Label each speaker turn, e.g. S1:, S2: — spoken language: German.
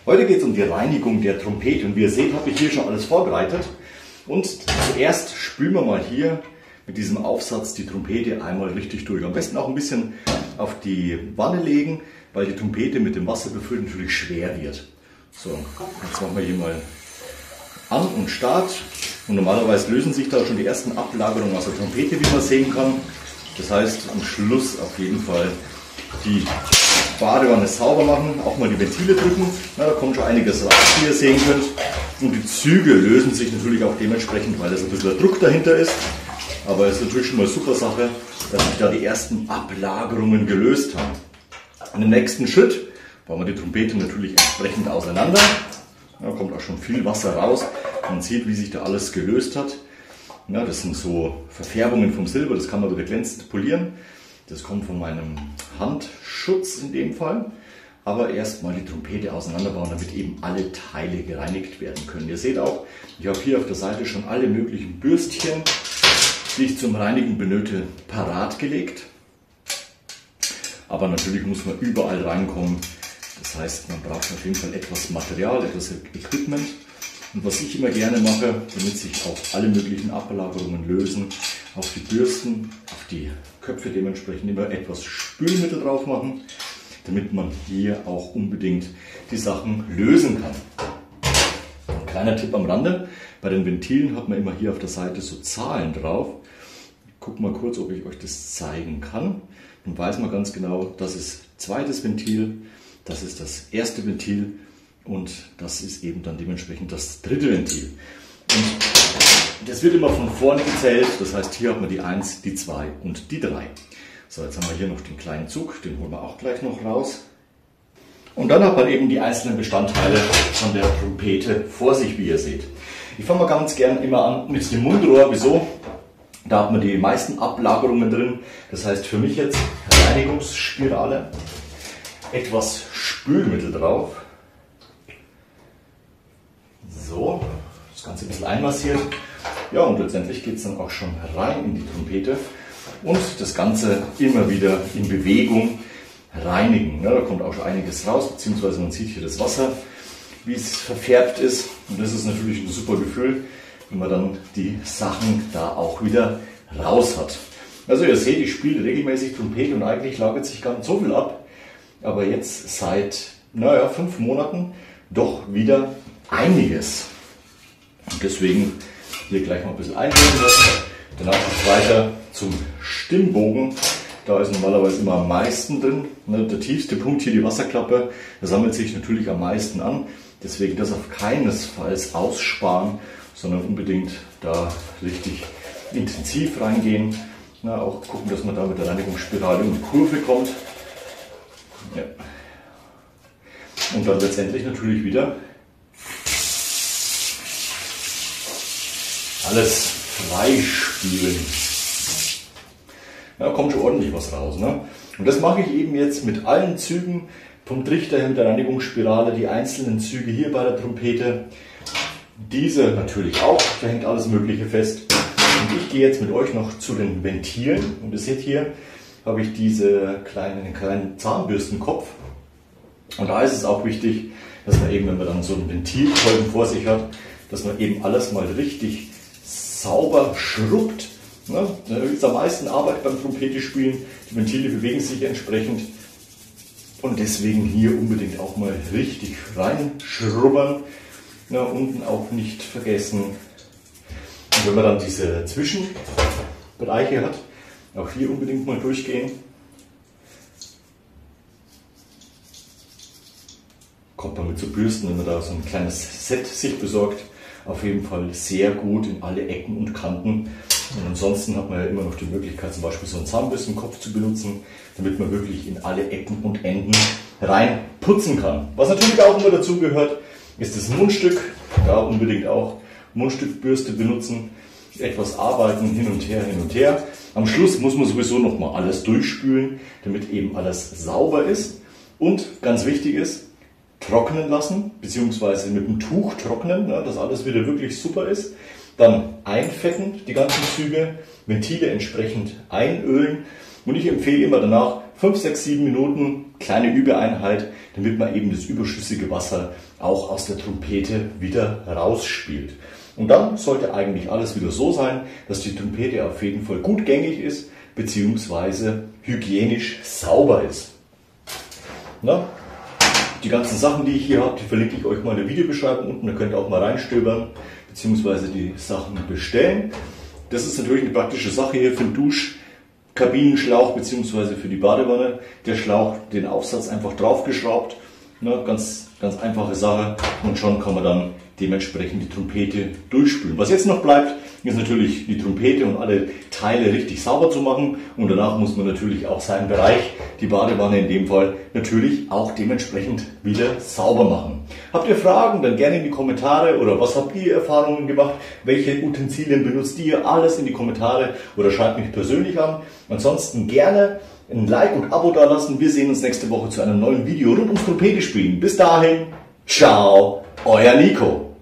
S1: Heute geht es um die Reinigung der Trompete und wie ihr seht, habe ich hier schon alles vorbereitet. Und zuerst spülen wir mal hier mit diesem Aufsatz die Trompete einmal richtig durch. Am besten auch ein bisschen auf die Wanne legen, weil die Trompete mit dem Wasser befüllt natürlich schwer wird. So, jetzt machen wir hier mal an und Start. Und normalerweise lösen sich da schon die ersten Ablagerungen aus der Trompete, wie man sehen kann. Das heißt, am Schluss auf jeden Fall die Badewanne sauber machen, auch mal die Ventile drücken. Na, da kommt schon einiges raus, wie ihr sehen könnt. Und die Züge lösen sich natürlich auch dementsprechend, weil das ein bisschen der Druck dahinter ist. Aber es ist natürlich schon mal eine super Sache, dass sich da die ersten Ablagerungen gelöst haben. Und im nächsten Schritt bauen wir die Trompete natürlich entsprechend auseinander. Da kommt auch schon viel Wasser raus. Man sieht, wie sich da alles gelöst hat. Ja, das sind so Verfärbungen vom Silber, das kann man wieder glänzend polieren. Das kommt von meinem Handschutz in dem Fall. Aber erstmal die Trompete auseinanderbauen, damit eben alle Teile gereinigt werden können. Ihr seht auch, ich habe hier auf der Seite schon alle möglichen Bürstchen, die ich zum Reinigen benötige, parat gelegt. Aber natürlich muss man überall reinkommen. Das heißt, man braucht auf jeden Fall etwas Material, etwas Equipment. Und was ich immer gerne mache, damit sich auch alle möglichen Ablagerungen lösen, auf die Bürsten, auf die Köpfe dementsprechend immer etwas Spülmittel drauf machen, damit man hier auch unbedingt die Sachen lösen kann. Ein kleiner Tipp am Rande, bei den Ventilen hat man immer hier auf der Seite so Zahlen drauf. Ich gucke mal kurz, ob ich euch das zeigen kann. Dann weiß man ganz genau, das ist zweites Ventil, das ist das erste Ventil und das ist eben dann dementsprechend das dritte Ventil. Und das wird immer von vorne gezählt, das heißt, hier hat man die 1, die 2 und die 3. So, jetzt haben wir hier noch den kleinen Zug, den holen wir auch gleich noch raus. Und dann hat man eben die einzelnen Bestandteile von der Trompete vor sich, wie ihr seht. Ich fange mal ganz gern immer an mit dem Mundrohr. Wieso? Da hat man die meisten Ablagerungen drin. Das heißt für mich jetzt Reinigungsspirale, etwas Spülmittel drauf. So, das Ganze ein bisschen einmassiert. Ja, und letztendlich geht es dann auch schon rein in die Trompete. Und das Ganze immer wieder in Bewegung reinigen. Ja, da kommt auch schon einiges raus, beziehungsweise man sieht hier das Wasser, wie es verfärbt ist. Und das ist natürlich ein super Gefühl, wenn man dann die Sachen da auch wieder raus hat. Also ihr seht, ich spiele regelmäßig Trompete und eigentlich lagert sich gar nicht so viel ab. Aber jetzt seit 5 Monaten doch wieder einiges. Und deswegen hier gleich mal ein bisschen einlegen lassen. Danach geht es weiter zum Stimmbogen. Da ist normalerweise immer am meisten drin. Der tiefste Punkt hier, die Wasserklappe, da sammelt sich natürlich am meisten an. Deswegen das auf keinesfalls aussparen, sondern unbedingt da richtig intensiv reingehen. Auch gucken, dass man da mit der Reinigungsspirale in die Kurve kommt. Ja. Und dann letztendlich natürlich wieder alles freispülen. Da kommt schon ordentlich was raus. Ne? Und das mache ich eben jetzt mit allen Zügen vom Trichter her mit der Reinigungsspirale, die einzelnen Züge hier bei der Trompete. Diese natürlich auch, da hängt alles Mögliche fest. Und ich gehe jetzt mit euch noch zu den Ventilen. Und ihr seht hier, habe ich diese kleinen Zahnbürstenkopf. Und da ist es auch wichtig, dass man eben, wenn man dann so einen Ventilkolben vor sich hat, dass man eben alles mal richtig sauber schrubbt. Da gibt es am meisten Arbeit beim Trompete spielen. Die Ventile bewegen sich entsprechend. Und deswegen hier unbedingt auch mal richtig reinschrubbern. Unten auch nicht vergessen. Und wenn man dann diese Zwischenbereiche hat, auch hier unbedingt mal durchgehen. Kommt man mit so Bürsten, wenn man da so ein kleines Set sich besorgt, auf jeden Fall sehr gut in alle Ecken und Kanten. Und ansonsten hat man ja immer noch die Möglichkeit, zum Beispiel so einen Zahnbürstenkopf zu benutzen, damit man wirklich in alle Ecken und Enden rein putzen kann. Was natürlich auch immer dazu gehört, ist das Mundstück. Da unbedingt auch Mundstückbürste benutzen, etwas arbeiten, hin und her, hin und her. Am Schluss muss man sowieso nochmal alles durchspülen, damit eben alles sauber ist. Und ganz wichtig ist, trocknen lassen, beziehungsweise mit dem Tuch trocknen, dass alles wieder wirklich super ist. Dann einfetten, die ganzen Züge, Ventile entsprechend einölen. Und ich empfehle immer danach 5, 6, 7 Minuten, kleine Übeeinheit, damit man eben das überschüssige Wasser auch aus der Trompete wieder rausspielt. Und dann sollte eigentlich alles wieder so sein, dass die Trompete auf jeden Fall gut gängig ist, beziehungsweise hygienisch sauber ist. Na, die ganzen Sachen, die ich hier habe, die verlinke ich euch mal in der Videobeschreibung unten, da könnt ihr auch mal reinstöbern, beziehungsweise die Sachen bestellen. Das ist natürlich eine praktische Sache hier für den Duschkabinenschlauch, beziehungsweise für die Badewanne. Der Schlauch, den Aufsatz einfach draufgeschraubt, ne, ganz einfache Sache, und schon kann man dann dementsprechend die Trompete durchspülen. Was jetzt noch bleibt, ist natürlich die Trompete und alle Teile richtig sauber zu machen, und danach muss man natürlich auch seinen Bereich, die Badewanne in dem Fall, natürlich auch dementsprechend wieder sauber machen. Habt ihr Fragen, dann gerne in die Kommentare, oder was habt ihr Erfahrungen gemacht, welche Utensilien benutzt ihr, alles in die Kommentare oder schreibt mich persönlich an. Ansonsten gerne ein Like und Abo da lassen. Wir sehen uns nächste Woche zu einem neuen Video rund ums Trompete spielen. Bis dahin, ciao, euer Nico.